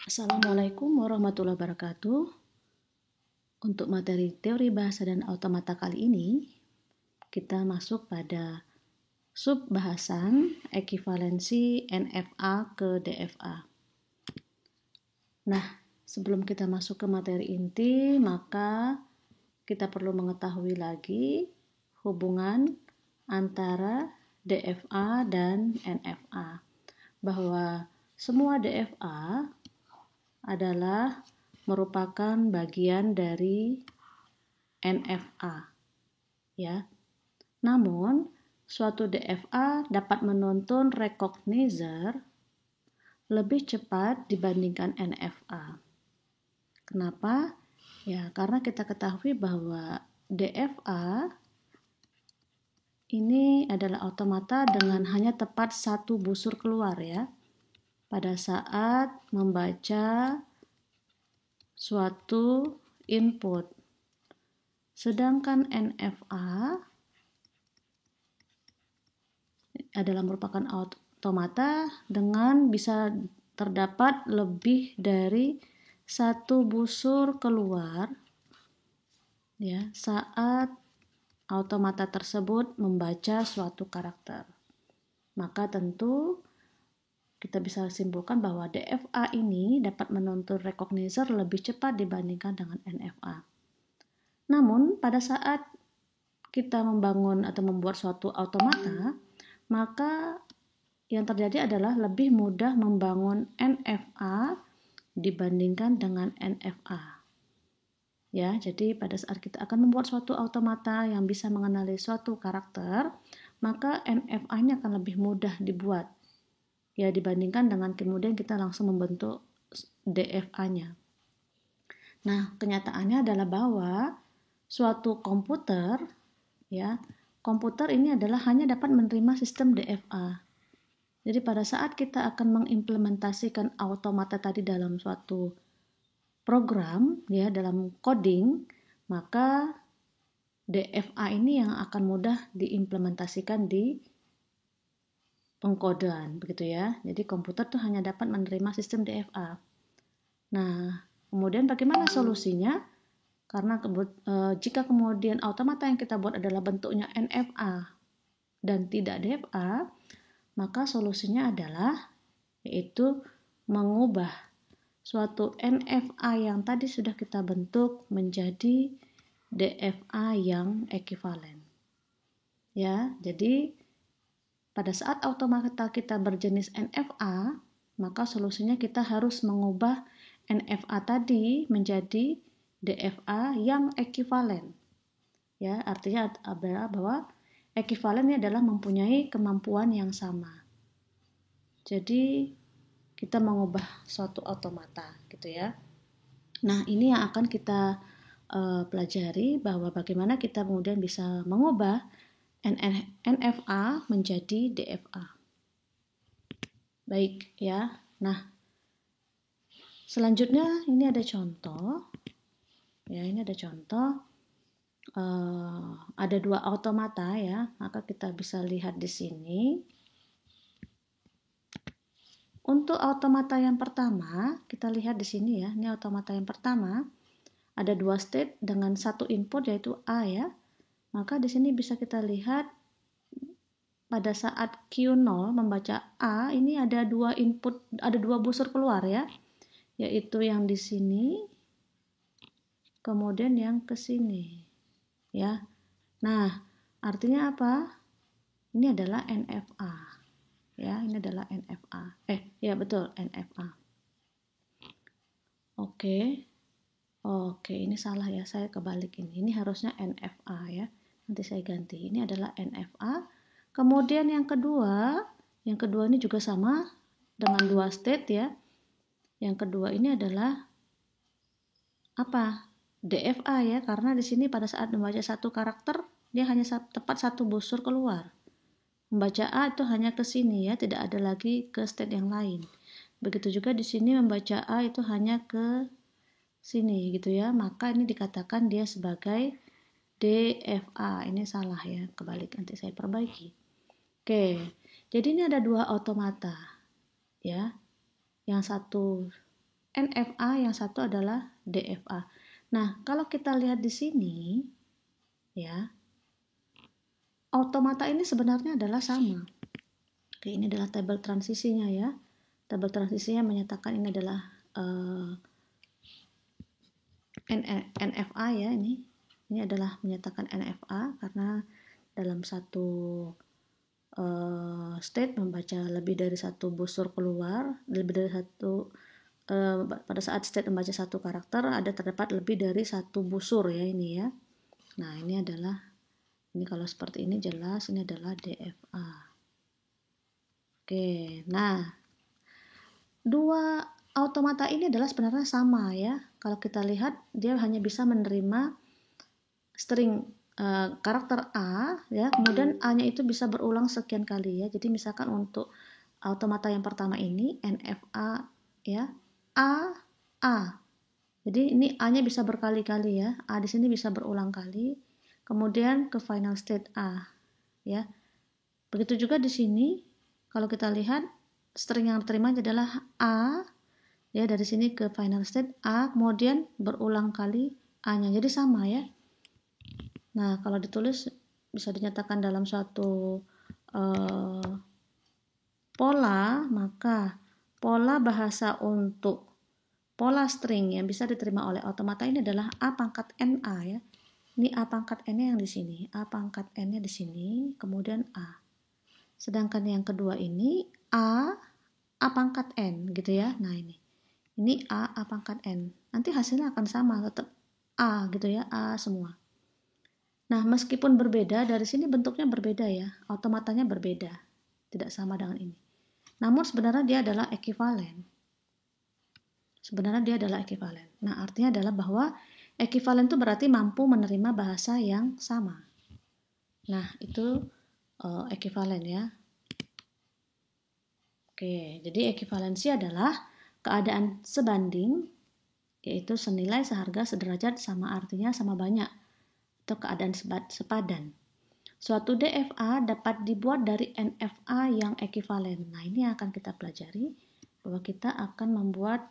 Assalamualaikum warahmatullahi wabarakatuh. Untuk materi teori bahasa dan automata kali ini, kita masuk pada sub bahasan ekivalensi NFA ke DFA. Nah, sebelum kita masuk ke materi inti, maka kita perlu mengetahui lagi hubungan antara DFA dan NFA. Bahwa semua DFA adalah merupakan bagian dari NFA, ya. Namun, suatu DFA dapat menuntun recognizer lebih cepat dibandingkan NFA. Kenapa? Ya, karena kita ketahui bahwa DFA ini adalah automata dengan hanya tepat satu busur keluar, ya. Pada saat membaca suatu input. Sedangkan NFA adalah merupakan automata dengan bisa terdapat lebih dari satu busur keluar, ya, saat automata tersebut membaca suatu karakter. Maka tentu kita bisa simpulkan bahwa DFA ini dapat menuntun recognizer lebih cepat dibandingkan dengan NFA. Namun, pada saat kita membangun atau membuat suatu automata, maka yang terjadi adalah lebih mudah membangun NFA dibandingkan dengan NFA. Ya, jadi pada saat kita akan membuat suatu automata yang bisa mengenali suatu karakter, maka NFA-nya akan lebih mudah dibuat. Ya, dibandingkan dengan kemudian kita langsung membentuk DFA-nya. Nah, kenyataannya adalah bahwa suatu komputer, ya, komputer ini adalah hanya dapat menerima sistem DFA. Jadi pada saat kita akan mengimplementasikan automata tadi dalam suatu program, ya, dalam coding, maka DFA ini yang akan mudah diimplementasikan di pengkodean, begitu ya. Jadi komputer tuh hanya dapat menerima sistem DFA. Nah, kemudian bagaimana solusinya? Karena jika kemudian automata yang kita buat adalah bentuknya NFA dan tidak DFA, maka solusinya adalah yaitu mengubah suatu NFA yang tadi sudah kita bentuk menjadi DFA yang ekivalen. Ya, jadi pada saat automata kita berjenis NFA, maka solusinya kita harus mengubah NFA tadi menjadi DFA yang ekivalen. Ya, artinya adalah bahwa ekivalen ini adalah mempunyai kemampuan yang sama. Jadi kita mengubah suatu automata, gitu ya. Nah, ini yang akan kita pelajari bahwa bagaimana kita kemudian bisa mengubah NFA menjadi DFA. Baik ya. Nah, selanjutnya ini ada contoh. Ya, ini ada contoh. Ada dua automata ya. Maka kita bisa lihat di sini. Untuk automata yang pertama, kita lihat di sini ya. Ini automata yang pertama. Ada dua state dengan satu input yaitu A ya. Maka di sini bisa kita lihat pada saat Q0 membaca A, ini ada dua input, ada dua busur keluar ya, yaitu yang di sini, kemudian yang ke sini, ya. Nah, artinya apa? Ini adalah NFA, ya. Ini adalah NFA. Ya betul NFA. Oke, ini salah ya, saya kebalik ini. Ini harusnya NFA ya. Nanti saya ganti. Ini adalah NFA. Kemudian yang kedua ini juga sama dengan dua state ya. Yang kedua ini adalah apa? DFA ya, karena di sini pada saat membaca satu karakter dia hanya tepat satu busur keluar. Membaca A itu hanya ke sini ya, tidak ada lagi ke state yang lain. Begitu juga di sini membaca A itu hanya ke sini gitu ya. Maka ini dikatakan dia sebagai DFA. Ini salah ya, kebalik, nanti saya perbaiki. Oke, jadi ini ada dua automata ya. Yang satu NFA, yang satu adalah DFA. Nah, kalau kita lihat di sini, ya, automata ini sebenarnya adalah sama. Oke, ini adalah tabel transisinya ya. Tabel transisinya menyatakan ini adalah NFA ya, ini adalah menyatakan NFA karena dalam satu state membaca lebih dari satu busur keluar, lebih dari satu pada saat state membaca satu karakter ada terdapat lebih dari satu busur ya ini ya. Nah ini adalah, ini kalau seperti ini jelas ini adalah DFA. Oke, nah dua automata ini adalah sebenarnya sama ya. Kalau kita lihat dia hanya bisa menerima string karakter A ya, kemudian A-nya itu bisa berulang sekian kali ya. Jadi misalkan untuk automata yang pertama ini NFA ya, A A. Jadi ini A-nya bisa berkali-kali ya. A di sini bisa berulang kali. Kemudian ke final state A ya. Begitu juga di sini kalau kita lihat string yang diterima adalah A ya, dari sini ke final state A, kemudian berulang kali A-nya. Jadi sama ya. Nah, kalau ditulis bisa dinyatakan dalam suatu pola, maka pola bahasa untuk pola string yang bisa diterima oleh automata ini adalah A pangkat NA ya. Ini A pangkat N-nya yang di sini, A pangkat N-nya di sini, kemudian A. Sedangkan yang kedua ini A pangkat N gitu ya. Nah, ini A pangkat N. Nanti hasilnya akan sama, tetap A gitu ya, A semua. Nah, meskipun berbeda, dari sini bentuknya berbeda ya, automatanya berbeda, tidak sama dengan ini. Namun sebenarnya dia adalah ekivalen. Nah, artinya adalah bahwa ekivalen itu berarti mampu menerima bahasa yang sama. Nah, itu ekivalen ya. Oke, jadi ekivalensi adalah keadaan sebanding, yaitu senilai, seharga, sederajat, sama artinya, sama banyak, atau keadaan sepadan. Suatu DFA dapat dibuat dari NFA yang ekivalen. Nah, ini akan kita pelajari bahwa kita akan membuat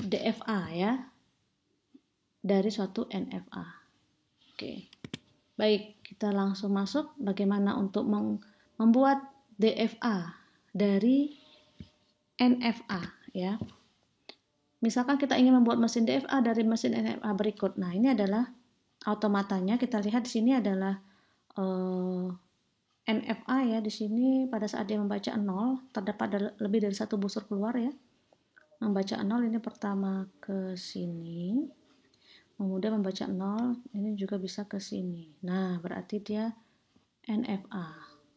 DFA ya dari suatu NFA. Oke. Baik, kita langsung masuk bagaimana untuk membuat DFA dari NFA ya. Misalkan kita ingin membuat mesin DFA dari mesin NFA berikut. Nah, ini adalah automatanya. Kita lihat di sini adalah NFA ya. Di sini pada saat dia membaca 0 terdapat lebih dari satu busur keluar ya. Membaca 0 ini pertama ke sini. Kemudian membaca 0 ini juga bisa ke sini. Nah, berarti dia NFA.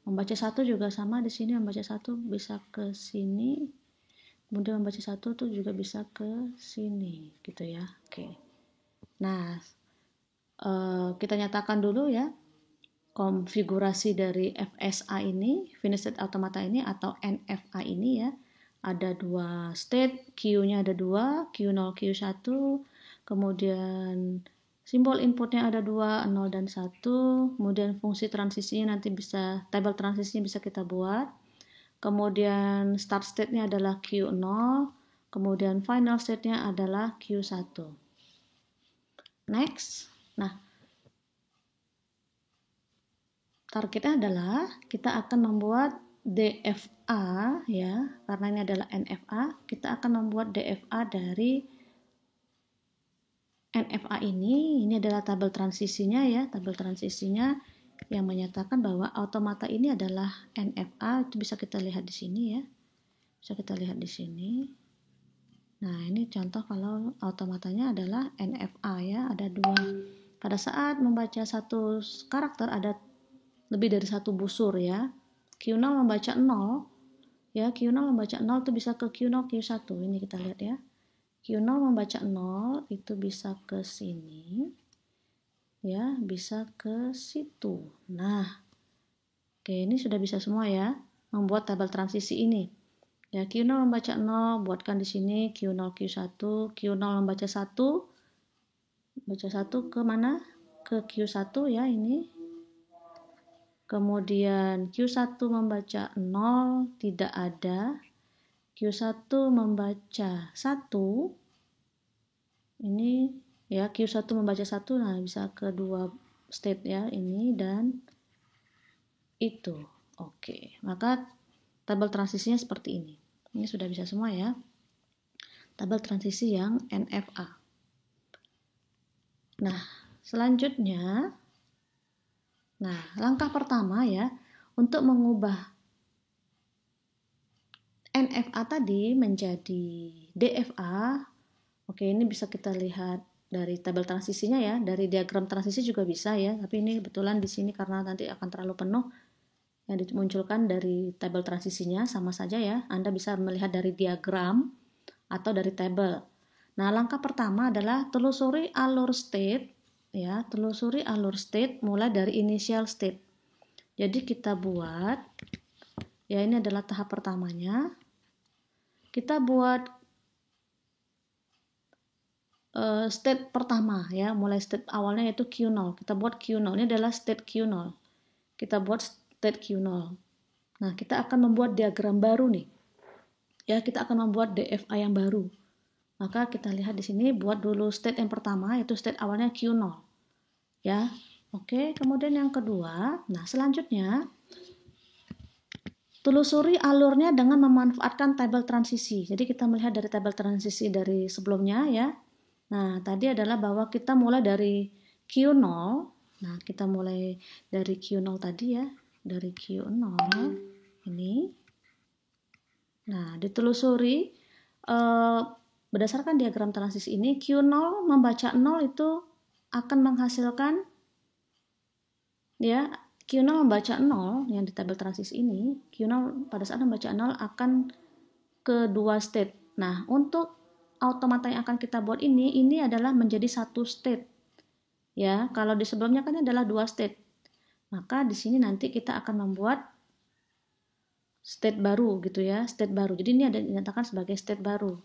Membaca 1 juga sama, di sini membaca 1 bisa ke sini. Kemudian membaca 1 tuh juga bisa ke sini gitu ya. Oke. Nah, kita nyatakan dulu ya konfigurasi dari FSA ini, Finished State Automata ini atau NFA ini ya. Ada dua state, Q-nya ada dua, Q0, Q1, kemudian simbol inputnya ada dua, 0 dan 1, kemudian fungsi transisinya nanti bisa, tabel transisinya bisa kita buat, kemudian start state-nya adalah Q0, kemudian final state-nya adalah Q1. Next, nah targetnya adalah kita akan membuat DFA ya, karena ini adalah NFA, kita akan membuat DFA dari NFA ini adalah tabel transisinya ya, tabel transisinya yang menyatakan bahwa automata ini adalah NFA, itu bisa kita lihat di sini ya, bisa kita lihat di sini. Nah, ini contoh kalau automatanya adalah NFA ya, ada dua. Pada saat membaca satu karakter ada lebih dari satu busur ya. Q0 membaca 0 ya, Q0 membaca 0 itu bisa ke Q0, Q1. Ini kita lihat ya. Q0 membaca 0 itu bisa ke sini. Ya, bisa ke situ. Nah, oke, ini sudah bisa semua ya membuat tabel transisi ini. Ya, Q0 membaca 0, buatkan di sini Q0 Q1, Q0 membaca 1. Baca 1 ke mana? Ke Q1 ya ini. Kemudian Q1 membaca 0, tidak ada. Q1 membaca 1, ini ya Q1 membaca 1, nah bisa kedua state ya, ini dan itu. Oke, maka tabel transisinya seperti ini. Ini sudah bisa semua ya. Tabel transisi yang NFA. Nah, selanjutnya, nah langkah pertama ya, untuk mengubah NFA tadi menjadi DFA. Oke, ini bisa kita lihat dari tabel transisinya ya, dari diagram transisi juga bisa ya, tapi ini kebetulan di sini karena nanti akan terlalu penuh, yang dimunculkan dari tabel transisinya sama saja ya. Anda bisa melihat dari diagram atau dari tabel. Nah, langkah pertama adalah telusuri alur state ya, telusuri alur state mulai dari initial state. Jadi kita buat ya, ini adalah tahap pertamanya. Kita buat state pertama ya, mulai state awalnya yaitu Q0. Kita buat Q0, ini adalah state Q0. Kita buat state Q0. Nah, kita akan membuat diagram baru nih. Ya, kita akan membuat DFA yang baru. Maka kita lihat di sini, buat dulu state yang pertama yaitu state awalnya Q0. Ya. Oke, kemudian yang kedua, nah selanjutnya telusuri alurnya dengan memanfaatkan tabel transisi. Jadi kita melihat dari tabel transisi dari sebelumnya ya. Nah, tadi adalah bahwa kita mulai dari Q0. Nah, kita mulai dari Q0 tadi ya. Dari Q0 ini. Nah, ditelusuri berdasarkan diagram transisi ini, Q0 membaca 0 itu akan menghasilkan ya, Q0 membaca 0 yang di tabel transisi ini, Q0 pada saat membaca 0 akan ke dua state. Nah, untuk automata yang akan kita buat ini adalah menjadi satu state. Ya, kalau di sebelumnya kan adalah dua state. Maka di sini nanti kita akan membuat state baru gitu ya, state baru. Jadi ini ada dinyatakan sebagai state baru.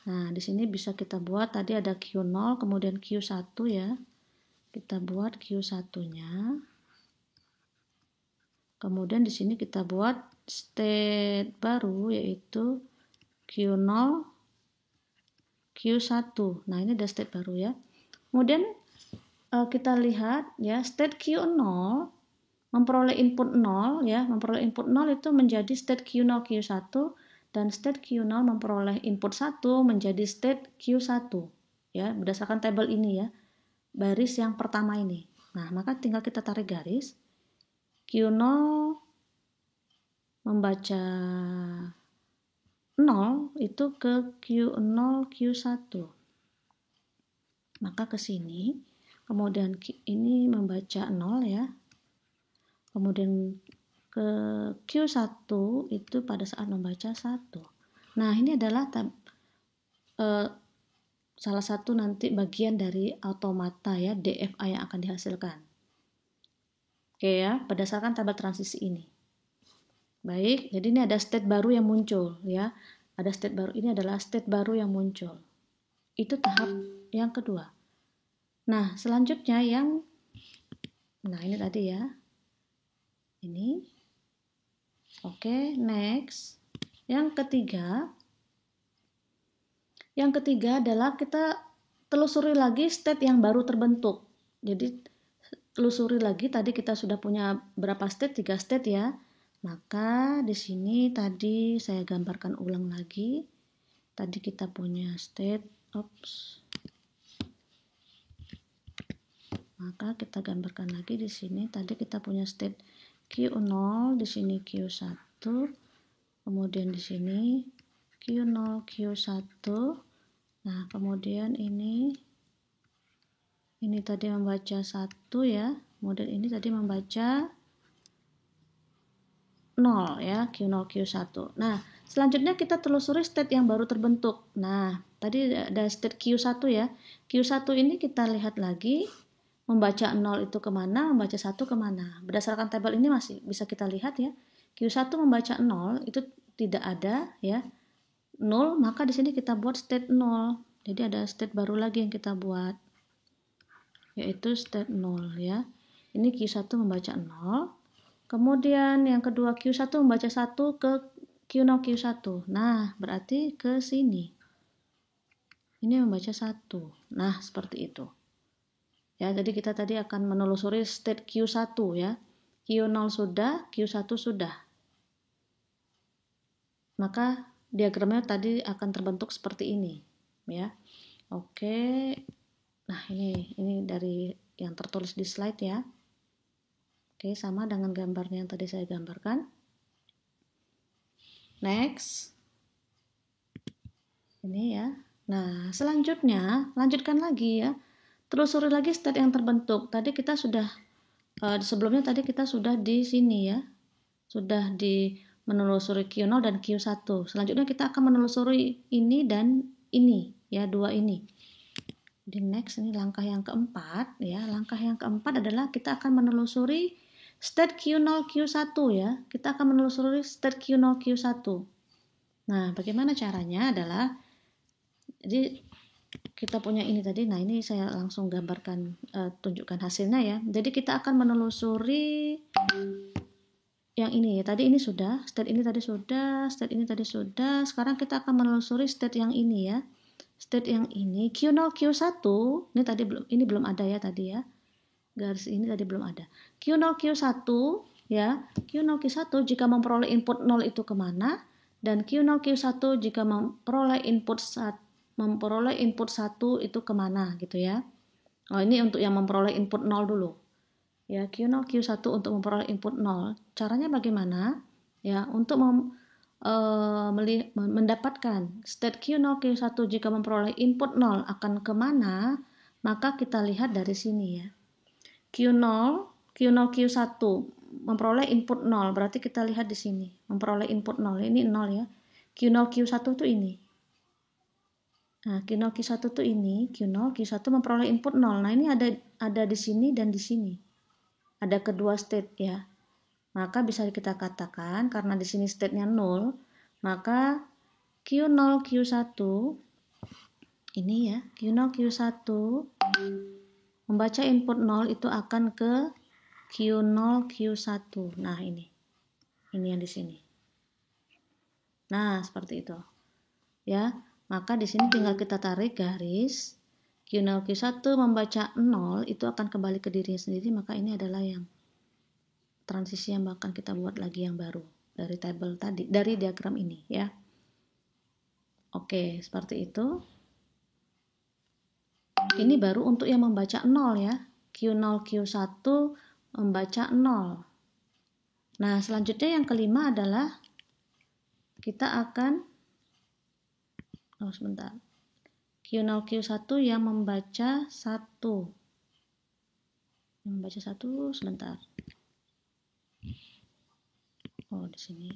Nah, di sini bisa kita buat tadi ada Q0 kemudian Q1 ya. Kita buat Q1-nya. Kemudian di sini kita buat state baru yaitu Q0 Q1. Nah, ini ada state baru ya. Kemudian kita lihat ya, state Q0 memperoleh input 0 ya, memperoleh input 0 itu menjadi state Q0 Q1 dan state Q0 memperoleh input 1 menjadi state Q1 ya, berdasarkan tabel ini ya. Baris yang pertama ini. Nah, maka tinggal kita tarik garis. Q0 membaca 0 itu ke Q0 Q1. Maka ke sini, kemudian ini membaca 0 ya. Kemudian ke Q1 itu pada saat membaca 1. Nah, ini adalah salah satu nanti bagian dari automata ya, DFA yang akan dihasilkan. Oke ya, berdasarkan tabel transisi ini. Baik, jadi ini ada state baru yang muncul ya. Ada state baru, ini adalah state baru yang muncul. Itu tahap yang kedua. Nah, selanjutnya nah ini tadi ya. Ini. Oke, next. Yang ketiga adalah kita telusuri lagi state yang baru terbentuk. Jadi telusuri lagi, tadi kita sudah punya berapa state? 3 state ya. Maka di sini tadi saya gambarkan ulang lagi. Tadi kita punya state, maka kita gambarkan lagi di sini. Tadi kita punya state Q0, di sini Q1, kemudian di sini Q0 Q1. Nah, kemudian ini tadi membaca 1 ya. Kemudian ini tadi membaca 0 ya, Q0 Q1. Nah, selanjutnya kita telusuri state yang baru terbentuk. Nah, tadi ada state Q1 ya. Q1 ini kita lihat lagi, membaca 0 itu kemana, membaca 1 kemana. Berdasarkan tabel ini masih bisa kita lihat ya. Q1 membaca 0 itu tidak ada ya. 0, maka di sini kita buat state 0. Jadi ada state baru lagi yang kita buat, yaitu state 0 ya. Ini Q1 membaca 0. Kemudian yang kedua Q1 membaca 1 ke Q0 Q1. Nah, berarti ke sini. Ini membaca 1. Nah, seperti itu. Ya, jadi kita tadi akan menelusuri state Q1 ya. Q0 sudah, Q1 sudah. Maka diagramnya tadi akan terbentuk seperti ini, ya. Oke. Nah, ini dari yang tertulis di slide ya. Oke, sama dengan gambarnya yang tadi saya gambarkan. Next. Ini ya. Nah, selanjutnya lanjutkan lagi ya. Telusuri lagi state yang terbentuk. Tadi kita sudah sebelumnya tadi kita sudah di sini ya. Sudah di menelusuri Q0 dan Q1. Selanjutnya kita akan menelusuri ini dan ini ya, dua ini. Di next ini langkah yang keempat ya. Langkah yang keempat adalah kita akan menelusuri state Q0 Q1 ya. Kita akan menelusuri state Q0 Q1. Nah, bagaimana caranya adalah jadi kita punya ini tadi. Nah, ini saya langsung gambarkan tunjukkan hasilnya ya. Jadi kita akan menelusuri yang ini ya. Tadi ini sudah, state ini tadi sudah, state ini tadi sudah. Sekarang kita akan menelusuri state yang ini ya. State yang ini Q0 Q1 ini tadi belum ada ya tadi ya, garis ini tadi belum ada. Q0 Q1 ya, Q0 Q1 jika memperoleh input 0 itu kemana, dan Q0 Q1 jika memperoleh input 1 itu kemana gitu ya. Oh, ini untuk yang memperoleh input 0 dulu ya. Q0 Q1 untuk memperoleh input 0 caranya bagaimana ya, untuk mendapatkan state Q0 Q1 jika memperoleh input 0 akan kemana, maka kita lihat dari sini ya. Q0 Q1 memperoleh input 0, berarti kita lihat di sini memperoleh input 0, ini 0 ya. Q0 Q1 tuh ini. Nah, Q0 Q1 tuh ini, Q0 Q1 memperoleh input 0. Nah, ini ada di sini dan di sini. Ada kedua state ya. Maka bisa kita katakan karena di sini state-nya 0, maka Q0 Q1 ini ya, Q0 Q1 membaca input 0 itu akan ke Q0 Q1. Nah, ini yang di sini. Nah, seperti itu. Ya, maka di sini tinggal kita tarik garis. Q0 Q1 membaca 0 itu akan kembali ke dirinya sendiri, maka ini adalah yang transisi yang akan kita buat lagi yang baru dari tabel tadi, dari diagram ini ya. Oke, seperti itu. Ini baru untuk yang membaca 0 ya. Q0 Q1 membaca 0. Nah, selanjutnya yang kelima adalah kita akan sebentar. Q0 Q1 yang membaca 1. Yang membaca 1 sebentar. Oh, di sini.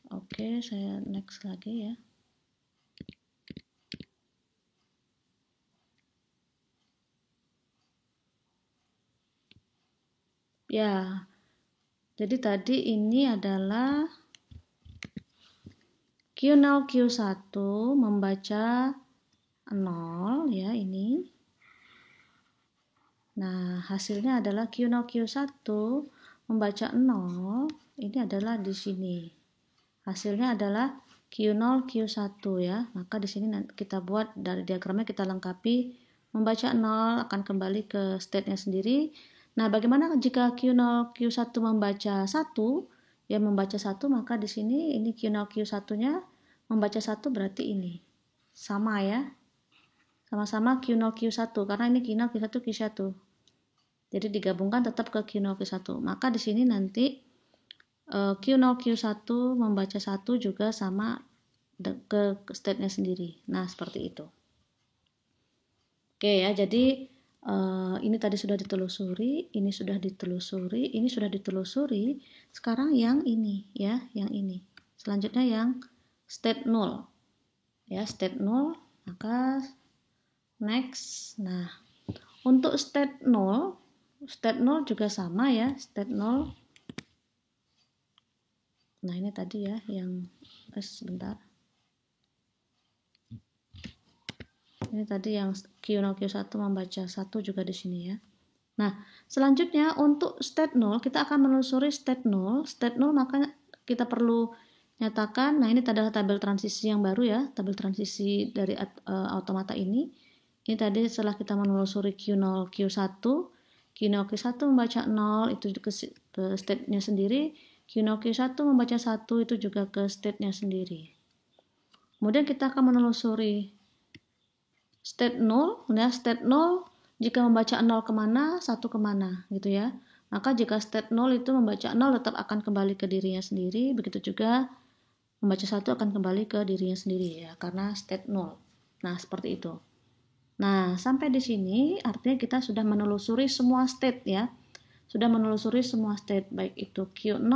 Oke, saya next lagi ya. Ya, jadi tadi ini adalah Q0 Q1 membaca 0 ya ini. Nah, hasilnya adalah Q0 Q1 membaca 0, ini adalah di sini. Hasilnya adalah Q0 Q1 ya. Maka di sini kita buat dari diagramnya, kita lengkapi membaca 0 akan kembali ke state-nya sendiri. Nah, bagaimana jika Q0 Q1 membaca 1? Ya, membaca 1, maka di sini ini Q0 Q1-nya membaca 1 berarti ini. Sama ya. Sama-sama Q0 Q1 karena ini Q0 Q1 Q1. Jadi digabungkan tetap ke Q0 Q1. Maka di sini nanti Q0 Q1 membaca 1 juga sama ke state-nya sendiri. Nah, seperti itu. Oke ya, jadi ini tadi sudah ditelusuri, ini sudah ditelusuri, ini sudah ditelusuri. Sekarang yang ini ya, yang ini. Selanjutnya yang state 0. Ya, state 0, maka next. Nah, untuk state 0 juga sama ya, state 0. Nah, ini tadi ya yang sebentar. Ini tadi yang Q0 Q1 membaca 1 juga di sini ya. Nah, selanjutnya untuk state 0 kita akan menelusuri state 0. State 0 maka kita perlu nyatakan, nah ini adalah tabel transisi yang baru ya, tabel transisi dari automata ini. Ini tadi setelah kita menelusuri Q0 Q1, Q0 Q1 membaca 0 itu ke state-nya sendiri, Q0 Q1 membaca 1 itu juga ke state-nya sendiri. Kemudian kita akan menelusuri state 0, ya state 0 jika membaca 0 kemana, 1 kemana gitu ya. Maka jika state 0 itu membaca 0 tetap akan kembali ke dirinya sendiri, begitu juga membaca 1 akan kembali ke dirinya sendiri ya, karena state 0. Nah, seperti itu. Nah, sampai di sini artinya kita sudah menelusuri semua state ya. Sudah menelusuri semua state, baik itu Q0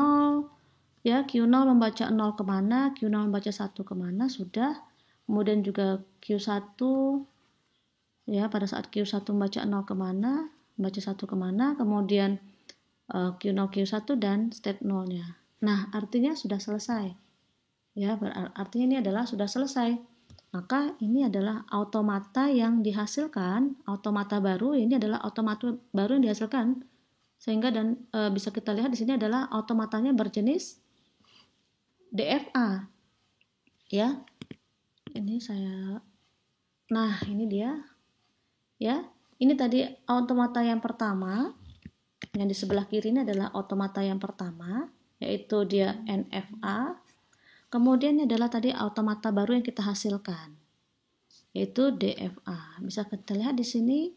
ya, Q0 membaca 0 kemana, Q0 membaca 1 kemana, sudah. Kemudian juga Q1 ya, pada saat Q1 membaca 0 kemana, membaca 1 kemana, kemudian Q0 Q1 dan state 0-nya. Nah, artinya sudah selesai. Ya, artinya ini adalah sudah selesai. Maka ini adalah automata yang dihasilkan, automata baru ini adalah automata baru yang dihasilkan. Sehingga bisa kita lihat di sini adalah automatanya berjenis DFA. Ya. Ini saya Nah, ini dia. Ya. Ini tadi automata yang pertama. Yang di sebelah kiri ini adalah automata yang pertama, yaitu dia NFA. Kemudian ini adalah tadi automata baru yang kita hasilkan, yaitu DFA. Bisa kita lihat di sini,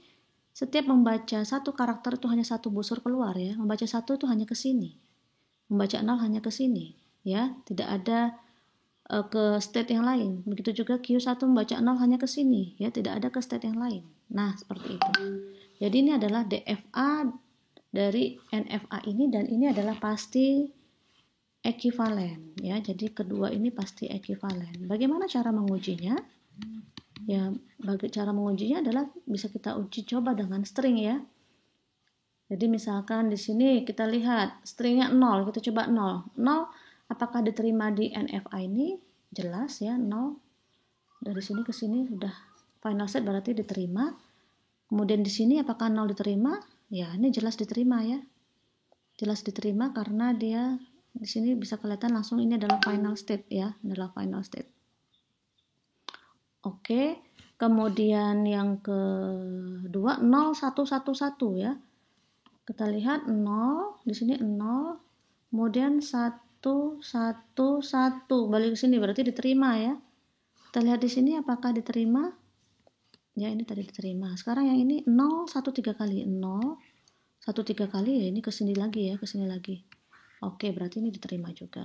setiap membaca satu karakter itu hanya satu busur keluar ya. Membaca 1 itu hanya ke sini. Membaca 0 hanya ke sini ya. Tidak ada ke state yang lain. Begitu juga Q1 membaca 0 hanya ke sini ya, tidak ada ke state yang lain. Nah, seperti itu. Jadi ini adalah DFA dari NFA ini, dan ini adalah pasti ekivalen ya. Jadi kedua ini pasti ekivalen. Bagaimana cara mengujinya? Ya, cara mengujinya adalah bisa kita uji coba dengan string ya. Jadi misalkan di sini kita lihat stringnya 0, kita coba 0. 0 apakah diterima di NFA ini? Jelas ya, 0. Dari sini ke sini sudah final set berarti diterima. Kemudian di sini apakah 0 diterima? Ya, ini jelas diterima ya. Jelas diterima karena dia di sini bisa kelihatan langsung ini adalah final state ya, adalah final state. Oke, kemudian yang kedua 0 1 1 1 ya. Kita lihat 0, di sini 0, kemudian 1 1 1 balik ke sini berarti diterima ya. Kita lihat di sini apakah diterima? Ya, ini tadi diterima. Sekarang yang ini 0 1 3 kali, 0 1 3 kali ya, ini ke sini lagi ya, ke sini lagi. Oke, berarti ini diterima juga.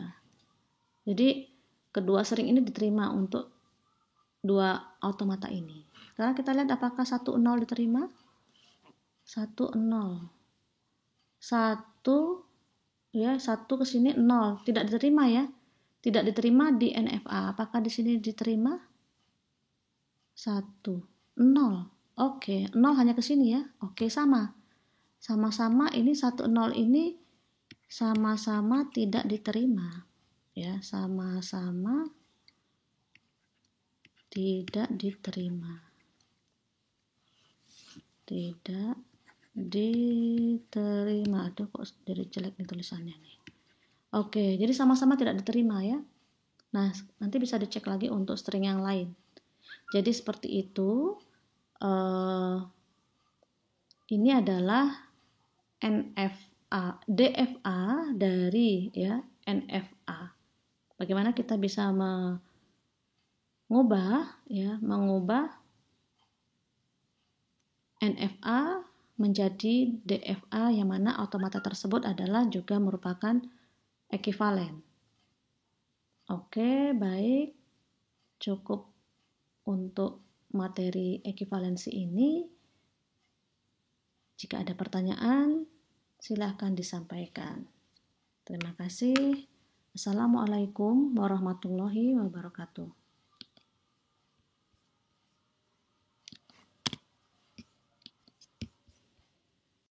Jadi kedua string ini diterima untuk dua automata ini. Sekarang kita lihat apakah 1 0 diterima? 1 0. 1 ya, 1 ke sini 0, tidak diterima ya. Tidak diterima di NFA. Apakah di sini diterima? 1 0. Oke, 0 hanya ke sini ya. Oke, sama. Sama-sama ini 1 0 ini sama-sama tidak diterima ya, sama-sama tidak diterima, tidak diterima. Aduh, kok jadi jelek nih tulisannya nih. Oke, jadi sama-sama tidak diterima ya. Nah, nanti bisa dicek lagi untuk string yang lain. Jadi seperti itu. Ini adalah DFA dari ya NFA. Bagaimana kita bisa mengubah NFA menjadi DFA, yang mana automata tersebut adalah juga merupakan ekivalen. Oke, baik. Cukup untuk materi ekivalensi ini. Jika ada pertanyaan, silakan disampaikan. Terima kasih. Assalamualaikum warahmatullahi wabarakatuh.